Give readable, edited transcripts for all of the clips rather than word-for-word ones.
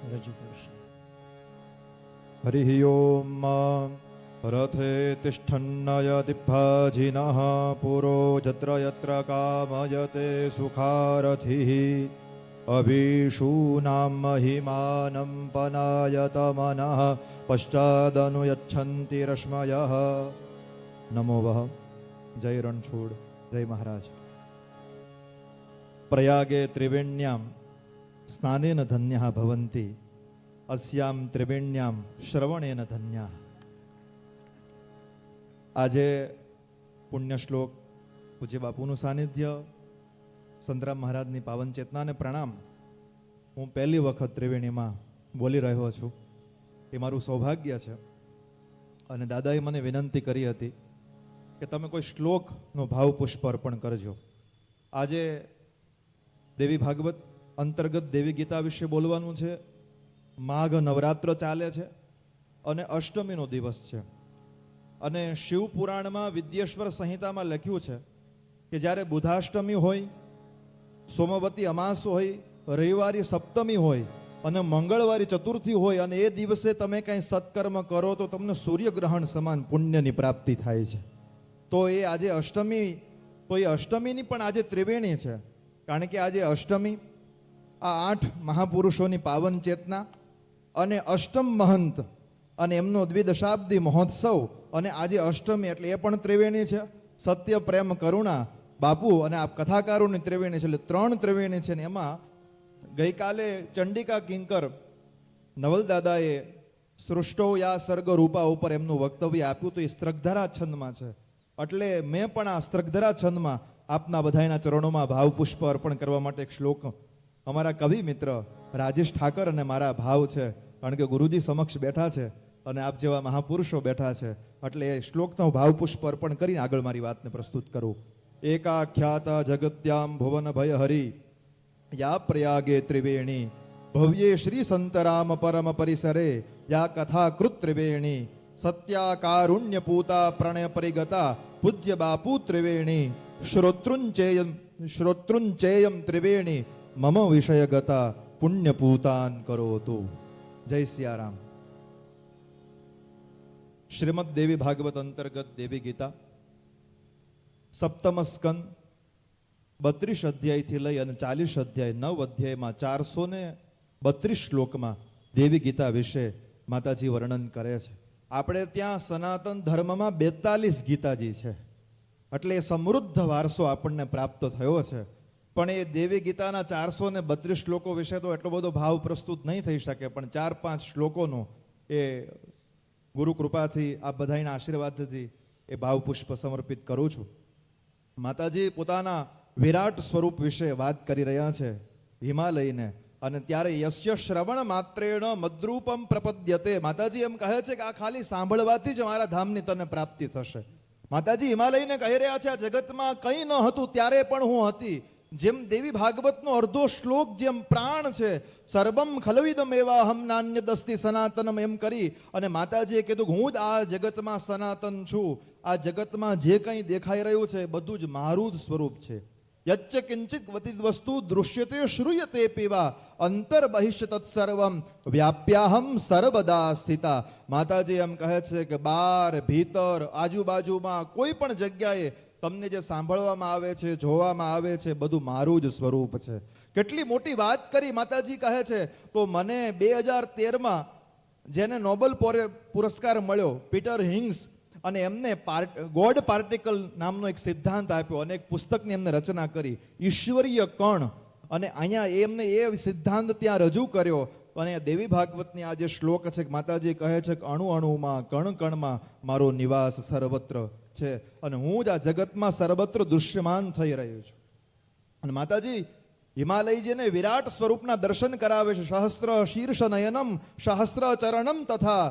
રજૂ કરશે. હરિ ઓમ રથે તિષ્ઠન્નયતિભાજિનઃ પુરો જત્ર યત્ર કામયતે સુખારથિઃ અભીષૂનાં મહિમાनं પનાયત મનઃ પશ્ચાદનુયચ્છન્તિ રશ્મયઃ. નમો વઃ. જય રણછોડ. જય મહારાજ. પ્રયાગે ત્રિવેણ્યામ સ્નાનેન ધન્યઃ ભવન્તિ અસ્યામ ત્રિવેણ્યામ શ્રવણેન ધન્યઃ. આજે પુણ્ય શ્લોક પૂજ્ય બાપુનું સાનિધ્ય, સંતરામ મહારાજની પાવન ચેતનાને પ્રણામ. હું પહેલી વખત ત્રિવેણીમાં બોલી રહ્યો છું. એ મારું સૌભાગ્ય છે. અને દાદાએ મને વિનંતી કરી હતી કે તમે કોઈ શ્લોકનો ભાવ પુષ્પ અર્પણ કરજો. આજે દેવી ભાગવત અંતર્ગત દેવી ગીતા વિશે બોલવાનું છે. માઘ નવરાત્ર ચાલે છે અને અષ્ટમીનો દિવસ છે. અને શિવ પુરાણમાં વિદ્યેશ્વર સંહિતામાં લખ્યું છે કે જ્યારે બુધાષ્ટમી હોય, સોમવતી અમાસ હોય, રવિવારી સપ્તમી હોય અને મંગળવારી ચતુર્થી હોય અને એ દિવસે તમે કંઈ સત્કર્મ કરો તો તમને સૂર્યગ્રહણ સમાન પુણ્યની પ્રાપ્તિ થાય છે. તો એ આજે અષ્ટમી, તો એ અષ્ટમીની પણ આજે ત્રિવેણી છે. કારણ કે આજે અષ્ટમી, આ 8 મહાપુરુષોની પાવન ચેતના અને અષ્ટમ મહંત અને એમનો દ્વિદશાબ્દી મહોત્સવ, અને આજે અષ્ટમી એટલે એ પણ ત્રિવેણી છે. સત્ય, પ્રેમ, કરુણા બાપુ અને આ કથાકારોની ત્રિવેણી છે. એટલે 3 ત્રિવેણી છે. ને એમાં ગઈકાલે ચંડિકા કિંકર નવલદાદાએ સૃષ્ટો યા સર્ગ રૂપા ઉપર એમનું વક્તવ્ય આપ્યું તો એ સ્ત્રગધરા છંદમાં છે. એટલે મેં પણ આ સ્ત્રગધરા છંદમાં આપના બધાના ચરણોમાં ભાવપુષ્પ અર્પણ કરવા માટે એક શ્લોક અમારા કવિ મિત્ર રાજેશ ઠાકર અને મારા ભાવ છે. કારણ કે ગુરુજી સમક્ષ બેઠા છે અને આપ જેવા મહાપુરુષો બેઠા છે. એટલે એ શ્લોકનો ભાવપુષ્પ અર્પણ કરીને આગળ મારી વાતને પ્રસ્તુત કરું. એકાખ્યાતા જગત્યામ ભુવન ભય હરી યા પ્રયાગે ત્રિવેણી ભવ્યે શ્રી સંતરામ પરમ પરિસરે યા કથા કૃત ત્રિવેણી સત્યા કારુણ્ય પૂતા પ્રણય પરિગતા પૂજ્ય બાપુ ત્રિવેણી શ્રોતૃંચેયમ ત્રિવેણી મમ વિષય ગતા પુણ્ય પૂતાન કરોતુ. જય સિયારામ. શ્રીમદ દેવી ભાગવત અંતર્ગત દેવી ગીતા સપ્તમ સ્કંદ 32 અધ્યાયથી લઈ અને 40 અધ્યાય 9 અધ્યાયમાં 432 શ્લોકમાં દેવી ગીતા વિશે માતાજી વર્ણન કરે છે. આપણે ત્યાં સનાતન ધર્મમાં 42 ગીતાજી છે. એટલે એ સમૃદ્ધ વારસો આપણને પ્રાપ્ત થયો છે. પણ એ દેવી ગીતાના 432 શ્લોકો વિશે તો એટલો બધો ભાવ પ્રસ્તુત નહીં થઈ શકે. પણ 4-5 શ્લોકોનો એ ગુરુ કૃપાથી આ બધાના આશીર્વાદથી એ ભાવ પુષ્પ સમર્પિત કરું છું. માતાજી પોતાના વિરાટ સ્વરૂપ વિશે વાત કરી રહ્યા છે હિમાલયને. અને ત્યારે યસ્ય શ્રવણ માત્રેણ મદ્રૂપમ પ્રપદ્યતે. માતાજી એમ કહે છે કે આ ખાલી સાંભળવાથી જ મારા ધામની તને પ્રાપ્તિ થશે. માતાજી હિમાલયને કહી રહ્યા છે આ જગતમાં કંઈ ન હતું ત્યારે પણ હું હતી. જેમ દેવી ભાગવતનો અર્ધો શ્લોક જેમ પ્રાણ છે, સર્વમ ખલવિદમ એવા હમ નાન્યદસ્તિ સનાતનમ એમ કરી અને માતાજીએ કીધું હું જ આ જગતમાં સનાતન છું. આ જગતમાં જે કંઈ દેખાઈ રહ્યું છે બધું જ મારું જ સ્વરૂપ છે. યચ્ચ કિંચિત વતિત વસ્તુ દૃશ્યતે શ્રૂયતે પીવા અંતર બહિષ્ય તત્સર્વમ વ્યાપ્યાહમ સર્વદા સ્થિતા. માતાજી એમ કહે છે કે બહાર ભીતર આજુબાજુમાં કોઈ પણ જગ્યાએ તમને જે સાંભળવામાં આવે છે, જોવામાં આવે છે બધું મારું જ સ્વરૂપ છે. કેટલી મોટી વાત કરી. માતાજી કહે છે તો મને 2013માં જેને નોબેલ પુરસ્કાર મળ્યો પીટર હિંગ્સ, અને એમને ગોડ પાર્ટિકલ નામનો એક સિદ્ધાંત આપ્યો અને એક પુસ્તકની એમને રચના કરી ઈશ્વરીય કણ. અને અહીંયા એમને એ સિદ્ધાંત ત્યાં રજૂ કર્યો. અને દેવી ભાગવતની આ જે શ્લોક છે માતાજી કહે છે કે અણુ અણુમાં કણ કણમાં મારો નિવાસ સર્વત્ર છે અને હું જ આ જગતમાં સર્વત્ર દૃશ્યમાન થઈ રહ્યો છું. અને માતાજી હિમાલયજીને વિરાટ સ્વરૂપના દર્શન કરાવે છે. સહસ્ત્ર શીર્ષ નયનમ સહસ્ત્ર ચરણમ તથા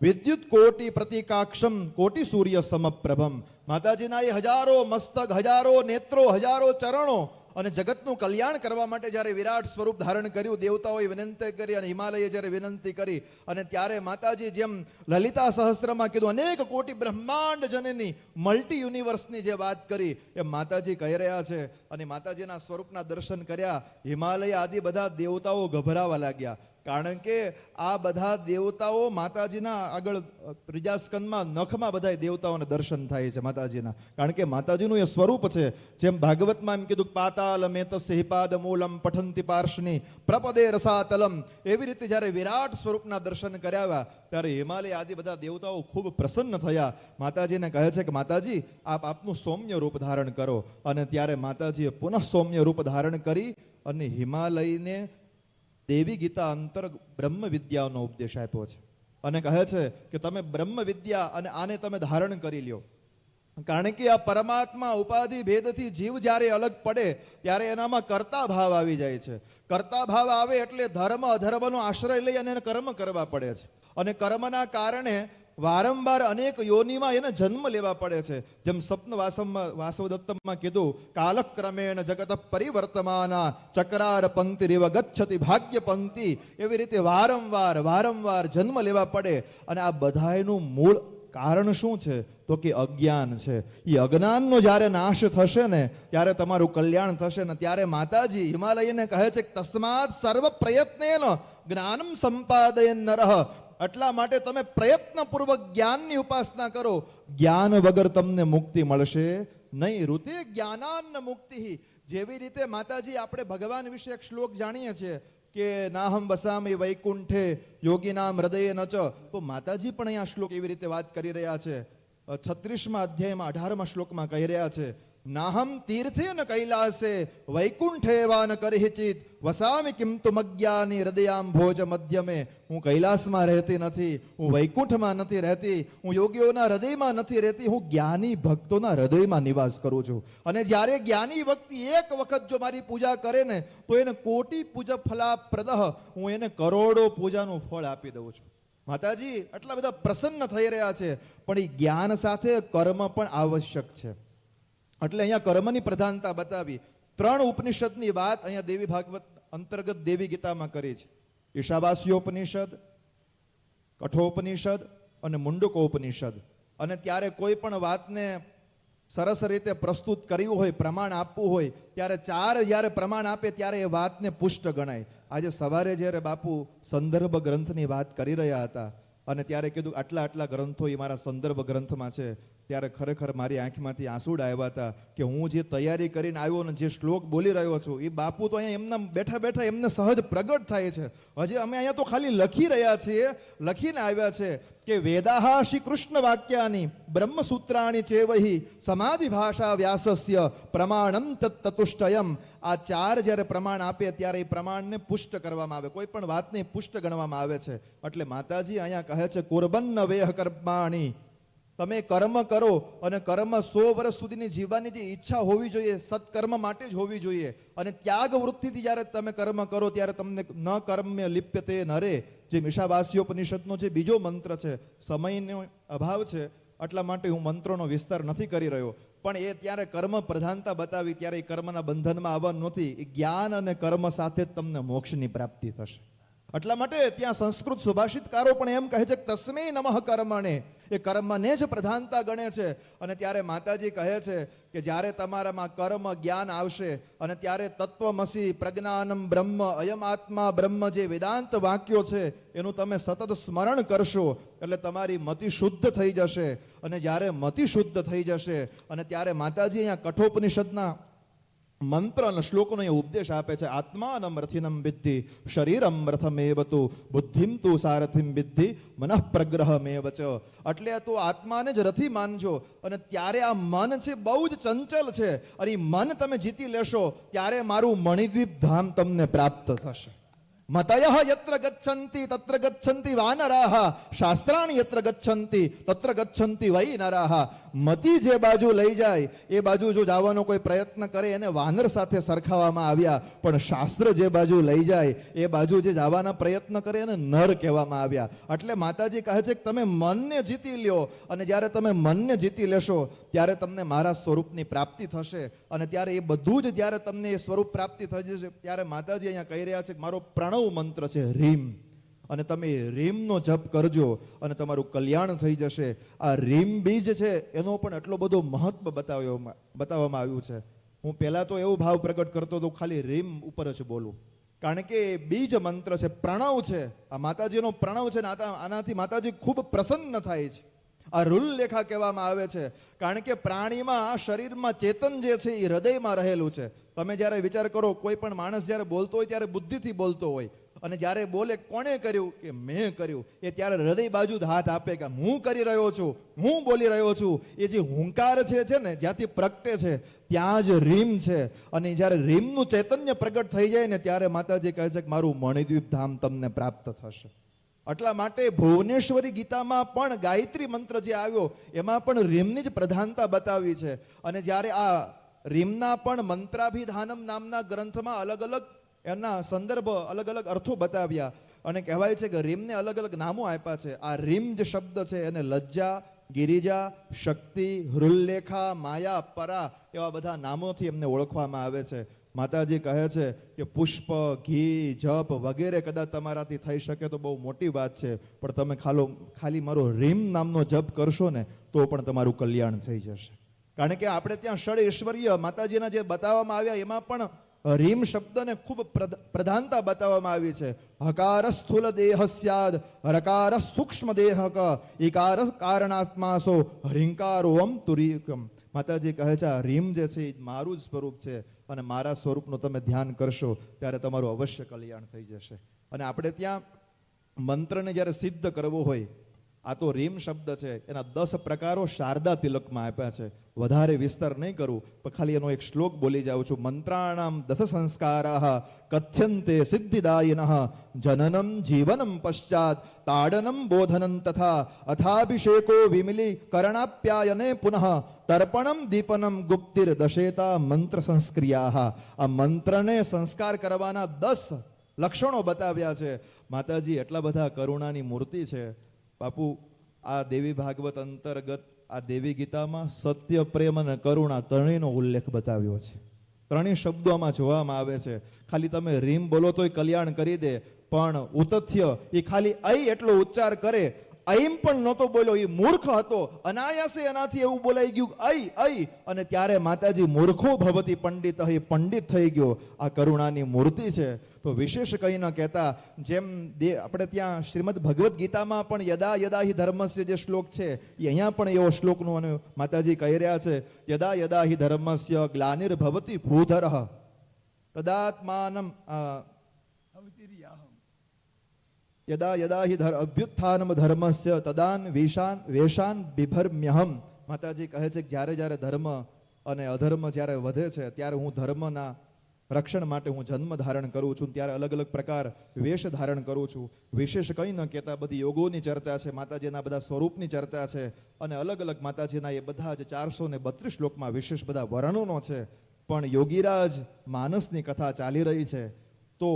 વિદ્યુત કોટી પ્રતિકાક્ષમ કોટી સૂર્ય સમપ્રભમ. માતાજીના એ હજારો મસ્તક, હજારો નેત્રો, હજારો ચરણો અને જગતનું કલ્યાણ કરવા માટે જ્યારે વિરાટ સ્વરૂપ ધારણ કર્યું, દેવતાઓએ વિનંતી કરી અને હિમાલયે જ્યારે વિનંતી કરી અને ત્યારે માતાજી જેમ લલિતા સહસ્ત્રમાં કીધું અનેક કોટી બ્રહ્માંડ જનની મલ્ટી યુનિવર્સની જે વાત કરી એ માતાજી કહી રહ્યા છે. અને માતાજીના સ્વરૂપના દર્શન કર્યા હિમાલય આદિ બધા દેવતાઓ ગભરાવા લાગ્યા. કારણ કે આ બધા દેવતાઓ માતાજીના આગળ ત્રીજા સ્કંદમાં નખમાં બધા દેવતાઓને દર્શન થાય છે માતાજીના, કારણ કે માતાજીનું એ સ્વરૂપ છે. જેમ ભાગવતમાં એમ કીધું પાતાલ મેતસ્ય હિપાદ મૂલમ પઠંતિ પાર્શની પ્રપદે રસાતલમ, એવી રીતે જ્યારે વિરાટ સ્વરૂપના દર્શન કર્યા ત્યારે હિમાલય આદિ બધા દેવતાઓ ખૂબ પ્રસન્ન થયા. માતાજીને કહે છે કે માતાજી આપ આપનું સૌમ્ય રૂપ ધારણ કરો. અને ત્યારે માતાજીએ પુનઃ સૌમ્ય રૂપ ધારણ કરી અને હિમાલયને દેવી ગીતા અંતર બ્રહ્મ વિદ્યાનો ઉપદેશ આપ્યો છે. અને કહે છે કે તમે બ્રહ્મ વિદ્યા અને આને તમે ધારણ કરી લ્યો. કારણ કે આ પરમાત્મા ઉપાધિ ભેદથી જીવ જ્યારે અલગ પડે ત્યારે એનામાં કર્તા ભાવ આવી જાય છે. કર્તા ભાવ આવે એટલે ધર્મ અધર્મનો આશ્રય લઈ અને કર્મ કરવા પડે છે. અને કર્મના કારણે વારંવાર અનેક યોનિમાં એને જન્મ લેવા પડે છે. જેમ સ્વપ્ન વાસવદત્તમમાં કીધું કાલક્રમેણ જગત પરિવર્તમાના ચક્રાર પંક્તિ રેવ ગચ્છતિ ભાગ્ય પંક્તિ, એવી રીતે વારંવાર જન્મ લેવા પડે. અને આ બધાયનું મૂળ કારણ શું છે તો કે અજ્ઞાન છે. એ અજ્ઞાનનો જ્યારે નાશ થશે ને ત્યારે તમારું કલ્યાણ થશે ને ત્યારે માતાજી હિમાલયને કહે છે તસ્માત સર્વ પ્રયત્નેન જ્ઞાનમ સંપાદયન નરઃ, એટલા માટે તમે પ્રયત્નપૂર્વક જ્ઞાનની ઉપાસના કરો. જ્ઞાન વગર તમને મુક્તિ મળશે નહીં. ઋતે જ્ઞાનાન્ન મુક્તિ. જેવી રીતે માતાજી આપણે ભગવાન વિશે એક શ્લોક જાણીએ છીએ કે નાહમ વસામી વૈકુંઠે યોગીનામ હૃદયે નચ, તો માતાજી પણ અહીંયા શ્લોક એવી રીતે વાત કરી રહ્યા છે. 36મા અધ્યાયમાં 18મા શ્લોકમાં કહી રહ્યા છે નાહમ તીર્થે ન કૈલાસે વૈકુંઠે વાન કરહિચિત વસામી કિમ તુમજ્ઞાની હૃદયામ ભોજ મધ્યમે. હું કૈલાસમાં રહેતી નથી, હું વૈકુંઠમાં નથી રહેતી, હું યોગીઓના હૃદયમાં નથી રહેતી, હું જ્ઞાની ભક્તોના હૃદયમાં નિવાસ કરું છું. અને જ્યારે જ્ઞાની વ્યક્તિ એક વખત જો મારી પૂજા કરે ને તો એને કોટી પૂજા ફલાપ્રદઃ, હું એને કરોડો પૂજાનું ફળ આપી દઉં છું. માતાજી એટલા બધા પ્રસન્ન થઈ રહ્યા છે. પણ એ જ્ઞાન સાથે કર્મ પણ આવશ્યક છે. એટલે અહીંયા કર્મની પ્રધાનતા બતાવી. 3 ઉપનિષદની વાત અહીંયા દેવી ભાગવત અંતર્ગત દેવી ગીતામાં કરી છે. ઈશાવાસ્યોપનિષદ, કઠોપનિષદ અને મુંડકોપનિષદ. અને ત્યારે કોઈ પણ વાતને સરસ રીતે પ્રસ્તુત કરવી હોય, પ્રમાણ આપવું હોય, ત્યારે 4 જ્યારે પ્રમાણ આપે ત્યારે એ વાતને પુષ્ટ ગણાય. આજે સવારે જ્યારે બાપુ સંદર્ભ ગ્રંથની વાત કરી રહ્યા હતા અને ત્યારે કીધું આટલા ગ્રંથો એ મારા સંદર્ભ ગ્રંથમાં છે, ત્યારે ખરેખર મારી આંખમાંથી આંસુડા આવ્યા હતા કે હું જે તૈયારી કરીને આવ્યો ને જે શ્લોક બોલી રહ્યો છું એ બાપુ તો અહીંયા એમના બેઠા એમને સહજ પ્રગટ થાય છે. હજી અમે અહીંયા તો ખાલી લખી રહ્યા છીએ, લખીને આવ્યા છે કે વેદાહ શ્રી કૃષ્ણ વાક્યાની બ્રહ્મસૂત્રાણી ચેવહી સમાધિ ભાષા વ્યાસસ્ય પ્રમાણમ તત્તુષ્ટયમ. આ 4 જ્યારે પ્રમાણ આપે ત્યારે એ પ્રમાણને પુષ્ટ કરવામાં આવે, કોઈ પણ વાતને પુષ્ટ ગણવામાં આવે છે. એટલે માતાજી અહીંયા કહે છે કુર્બન્ન વેહ કર્માણી, તમે કર્મ કરો અને કર્મ 100 વર્ષ સુધીની જીવવાની જે ઈચ્છા હોવી જોઈએ સત્કર્મ માટે જ હોવી જોઈએ. અને ત્યાગ વૃત્તિથી જ્યારે તમે કર્મ કરો ત્યારે તમને ન કર્મ્ય લિપ્યતે નરે, જે ઈશાવાસ્યોપનિષદનો જે બીજો મંત્ર છે. સમયનો અભાવ છે એટલા માટે હું મંત્રોનો વિસ્તાર નથી કરી રહ્યો, પણ એ ત્યારે કર્મ પ્રધાનતા બતાવી ત્યારે એ કર્મના બંધનમાં આવવાનું નથી. એ જ્ઞાન અને કર્મ સાથે જ તમને મોક્ષની પ્રાપ્તિ થશે. એટલા માટે ત્યાં સંસ્કૃત સુભાષિતકારો પણ એમ કહે છે કે તસ્મે નમઃ કર્મણે, એ કર્મને જ પ્રધાનતા ગણે છે. અને ત્યારે માતાજી કહે છે કે જ્યારે તમારામાં કર્મ જ્ઞાન આવશે અને ત્યારે તત્વમસી પ્રજ્ઞાનમ બ્રહ્મ અયમ આત્મા બ્રહ્મ જે વેદાંત વાક્યો છે એનું તમે સતત સ્મરણ કરશો એટલે તમારી મતિ શુદ્ધ થઈ જશે. અને જ્યારે મતિ શુદ્ધ થઈ જશે અને ત્યારે માતાજી અહીંયા કઠોપનિષદના મંત્ર અને શ્લોકોનો ઉપદેશ આપે છે. આત્માનમ રથિનમ વિદ્ધિ શરીરમ રથમેવ તુ બુદ્ધિમ તુ સારથિમ વિદ્ધિ મનઃ પ્રગ્રહમેવ ચ. એટલે તો આત્માને જ રથી માનજો. અને ત્યારે આ મન છે બહુ જ ચંચલ છે, અને એ મન તમે જીતી લેશો ત્યારે મારું મણિદ્વીપ ધામ તમને પ્રાપ્ત થશે. મતયઃ યત્ર ગચ્છન્તિ તત્ર ગચ્છન્તિ વાનરાઃ, શાસ્ત્રાણિ યત્ર ગચ્છન્તિ તત્ર ગચ્છન્તિ વૈ નરાઃ. મતિ જે બાજુ લઈ જાય એ બાજુ જો જવાનો કોઈ પ્રયત્ન કરે એને વાનર સાથે સરખાવવામાં આવ્યા, પણ શાસ્ત્ર જે બાજુ લઈ જાય એ બાજુ જે જવાના પ્રયત્ન કરે એને નર કહેવામાં આવ્યા. એટલે માતાજી કહે છે કે તમે મનને જીતી લ્યો, અને જ્યારે તમે મનને જીતી લેશો ત્યારે તમને મારા સ્વરૂપની પ્રાપ્તિ થશે. અને ત્યારે એ બધું જ જ્યારે તમને એ સ્વરૂપ પ્રાપ્તિ થઈ જશે ત્યારે માતાજી અહીંયા કહી રહ્યા છે કે મારો પ્રણવ મંત્ર છે રીમ, અને તમે રીમનો જપ કરજો અને તમારું કલ્યાણ થઈ જશે. આ રીમ બીજ છે એનો પણ એટલો બધો મહત્વ બતાવવામાં આવ્યું છે. હું પહેલા તો એવો ભાવ પ્રગટ કરતો હતો ખાલી રીમ ઉપર જ બોલું, કારણ કે બીજ મંત્ર છે, પ્રણવ છે, આ માતાજીનો પ્રણવ છે ને આનાથી માતાજી ખૂબ પ્રસન્ન થાય છે. આ રૂલ લેખા કહેવામાં આવે છે, કારણ કે પ્રાણીમાં શરીરમાં ચેતન જે છે એ હૃદયમાં રહેલું છે. તમે જ્યારે વિચાર કરો, કોઈ પણ માણસ જ્યારે બોલતો હોય ત્યારે બુદ્ધિથી બોલતો હોય, અને જ્યારે બોલે કોણે કર્યું કે મેં કર્યું, એ ત્યારે હૃદય બાજુ જ હાથ આપે કે હું કરી રહ્યો છું, હું બોલી રહ્યો છું. એ જે હુંકાર છે ને જ્યાંથી પ્રગટે છે ત્યાં જ રીમ છે. અને જ્યારે રીમનું ચૈતન્ય પ્રગટ થઈ જાય ને ત્યારે માતાજી કહે છે કે મારું મણિદ્વીપ ધામ તમને પ્રાપ્ત થશે. એટલા માટે ભુવનેશ્વરી ગીતામાં પણ ગાયત્રી મંત્ર જે આવ્યો એમાં પણ રીમની જ પ્રધાનતા બતાવી છે. અને જ્યારે આ રીમના પણ મંત્રાભિધાનમ નામના ગ્રંથમાં અલગ અલગ એના સંદર્ભ અલગ અલગ અર્થો બતાવ્યા, અને કહેવાય છે કે રીમને અલગ અલગ નામો આપ્યા છે. આ રીમ જે શબ્દ છે એને લજ્જા, ગિરિજા, શક્તિ, હૃલ્લેખા, માયા, પરા એવા બધા નામોથી એમને ઓળખવામાં આવે છે. માતાજી કહે છે કે પુષ્પ, ઘી, જપ વગેરે કદાચ તમારાથી થઈ શકે તો બહુ મોટી વાત છે, પણ તમે ખાલી મારો રીમ નામનો જપ કરશો ને તો પણ તમારું કલ્યાણ થઈ જશે. કારણ કે આપણે ત્યાં ષડ ઐશ્વર્ય માતાજીના જે બતાવવામાં આવ્યા એમાં પણ રીમ શબ્દને ખૂબ પ્રધાનતા બતાવવામાં આવી છે. હકાર સ્થૂલ દેહ સ્યાદ, હરકાર સૂક્ષ્મ દેહક, ઈકાર કારણાત્માસો, હરિંકારોમ તુરીકમ. માતાજી કહે છે આ રીમ જે છે એ મારું જ સ્વરૂપ છે, અને મારા સ્વરૂપનું તમે ધ્યાન કરશો ત્યારે તમારું અવશ્ય કલ્યાણ થઈ જશે. અને આપણે ત્યાં મંત્રને જ્યારે સિદ્ધ કરવો હોય, આ તો રીમ શબ્દ છે, એના 10 પ્રકારો શારદા તિલકમાં આપ્યા છે. વધારે વિસ્તાર નહીં કરું, પણ ખાલી એનો એક શ્લોક બોલી જાઉં છું. મંત્રાણામ 10 સંસ્કારાઃ કથ્યન્તે સિદ્ધિદાયિનઃ, જનનમ જીવનમ પશ્ચાત તાડનમ બોધનમ તથા અથાભિષેકો વિમિલી કરણાપ્યાયને પુનઃ તર્પણમ દીપનમ ગુપ્તિર દશેતા મંત્ર સંસ્ક્રિયાઃ. આ મંત્રને સંસ્કાર કરવાના 10 લક્ષણો બતાવ્યા છે. માતાજી એટલા બધા કરુણાની મૂર્તિ છે. બાપુ, આ દેવી ભાગવત અંતર્ગત આ દેવી ગીતામાં સત્ય, પ્રેમ અને કરુણા ત્રણેયનો ઉલ્લેખ બતાવ્યો છે. ત્રણેય શબ્દોમાં જોવામાં આવે છે. ખાલી તમે રીમ બોલો તોય કલ્યાણ કરી દે, પણ ઉતથ્ય એ ખાલી અઈ એટલો ઉચ્ચાર કરે, અઈમ પણ નહોતો બોલ્યો, એ મૂર્ખ હતો, અનાયાસે એનાથી એવું બોલાઈ ગયું અઈ અઈ, અને ત્યારે માતાજી મૂર્ખો ભવતી પંડિત, એ પંડિત થઈ ગયો. આ કરુણાની મૂર્તિ છે. તો વિશેષ કંઈ ન કહેતા, જેમ આપણે ત્યાં શ્રીમદ ભગવદ્ ગીતામાં પણ યદા યદા હિ ધર્મસ્ય જે શ્લોક છે એ અહીંયા પણ એવો શ્લોકનું અને માતાજી કહી રહ્યા છે. યદા યદા હિ ધર્મસ્ય ગ્લાનિર્ભવતી ભૂધરઃ તદાત્માનમ યદા યદા હિ અભ્યુત્થાનમ ધર્મસ્ય તદાન વેશાન બિભર્મ્યહમ. માતાજી કહે છે કે જ્યારે જ્યારે ધર્મ અને અધર્મ જ્યારે વધે છે ત્યારે હું ધર્મના રક્ષણ માટે હું જન્મ ધારણ કરું છું, ત્યારે અલગ અલગ પ્રકાર વેશ ધારણ કરું છું. વિશેષ કંઈ ન કહેતા બધી યોગોની ચર્ચા છે, માતાજીના બધા સ્વરૂપની ચર્ચા છે, અને અલગ અલગ માતાજીના એ બધા જ 432 શ્લોકમાં વિશેષ બધા વર્ણનો છે. પણ યોગીરાજ માનસની કથા ચાલી રહી છે, તો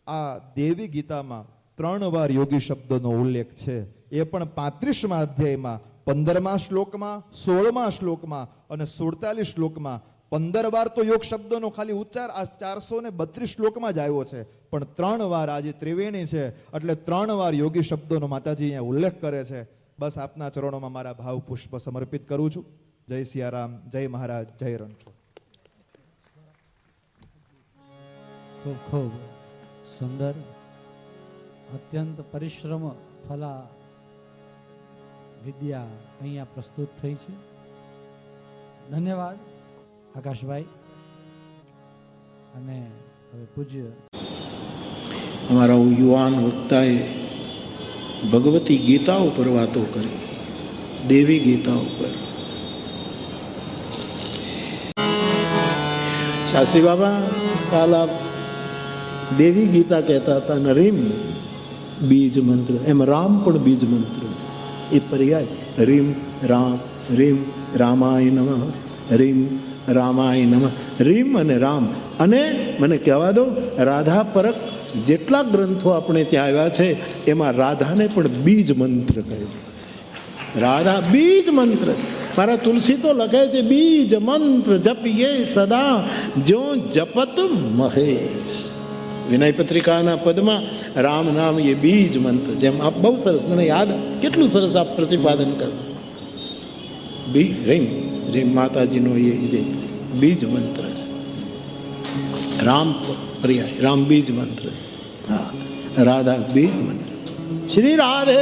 આ દેવી ગીતામાં 3 વાર યોગી શબ્દનો ઉલ્લેખ છે. એ પણ 35મા અધ્યાયમાં 15મા શ્લોકમાં, 16મા શ્લોકમાં અને 47 શ્લોકમાં 15 વાર તો યોગ શબ્દનો ખાલી ઉચ્ચાર આ 432 શ્લોકમાં જ આવ્યો છે. પણ 3 વાર આજે ત્રિવેણી છે એટલે 3 વાર યોગી શબ્દોનો માતાજી અહીંયા ઉલ્લેખ કરે છે. બસ આપના ચરણોમાં મારા ભાવ પુષ્પ સમર્પિત કરું છું. જય સિયારામ, જય મહારાજ, જય રણછોડ. ખૂબ ખૂબ સુંદર, અત્યંત પરિશ્રમ ફલા વિદ્યા અહીંયા પ્રસ્તુત થઈ છે. ધન્યવાદ આકાશભાઈ. અને હવે પૂજ્ય અમારા યુવાન વક્તાએ ભગવતી ગીતા ઉપર વાતો કરી, દેવી ગીતા ઉપર. શાસ્ત્રી બાબા કાલ આપ દેવી ગીતા કહેતા હતા ને રીમ બીજ મંત્ર, એમ રામ પણ બીજ મંત્ર છે. એ પર્યાય રીમ રામ, રીમ રામાય નમઃ, રીમ રામાય નમઃ. રીમ અને રામ. અને મને કહેવા દો, રાધા પરક જેટલા ગ્રંથો આપણે ત્યાં આવ્યા છે એમાં રાધાને પણ બીજ મંત્ર કહેવાય છે. રાધા બીજ મંત્ર છે. મારા તુલસી તો લખે છે બીજ મંત્ર જપીએ સદા જો જપત મહેશ. વિનય પત્રિકાના પદમાં રામ નામ એ બીજ મંત્ર. જેમ આપ બહુ સરસ, મને યાદ કેટલું સરસ આપ પ્રતિપાદન કરતા. બી રીમ રીમ માતાજીનો એ બીજ મંત્ર છે. રામ પર્યાય રામ બીજ મંત્ર છે. હા, રાધા બીજ મંત્ર. શ્રી રાધે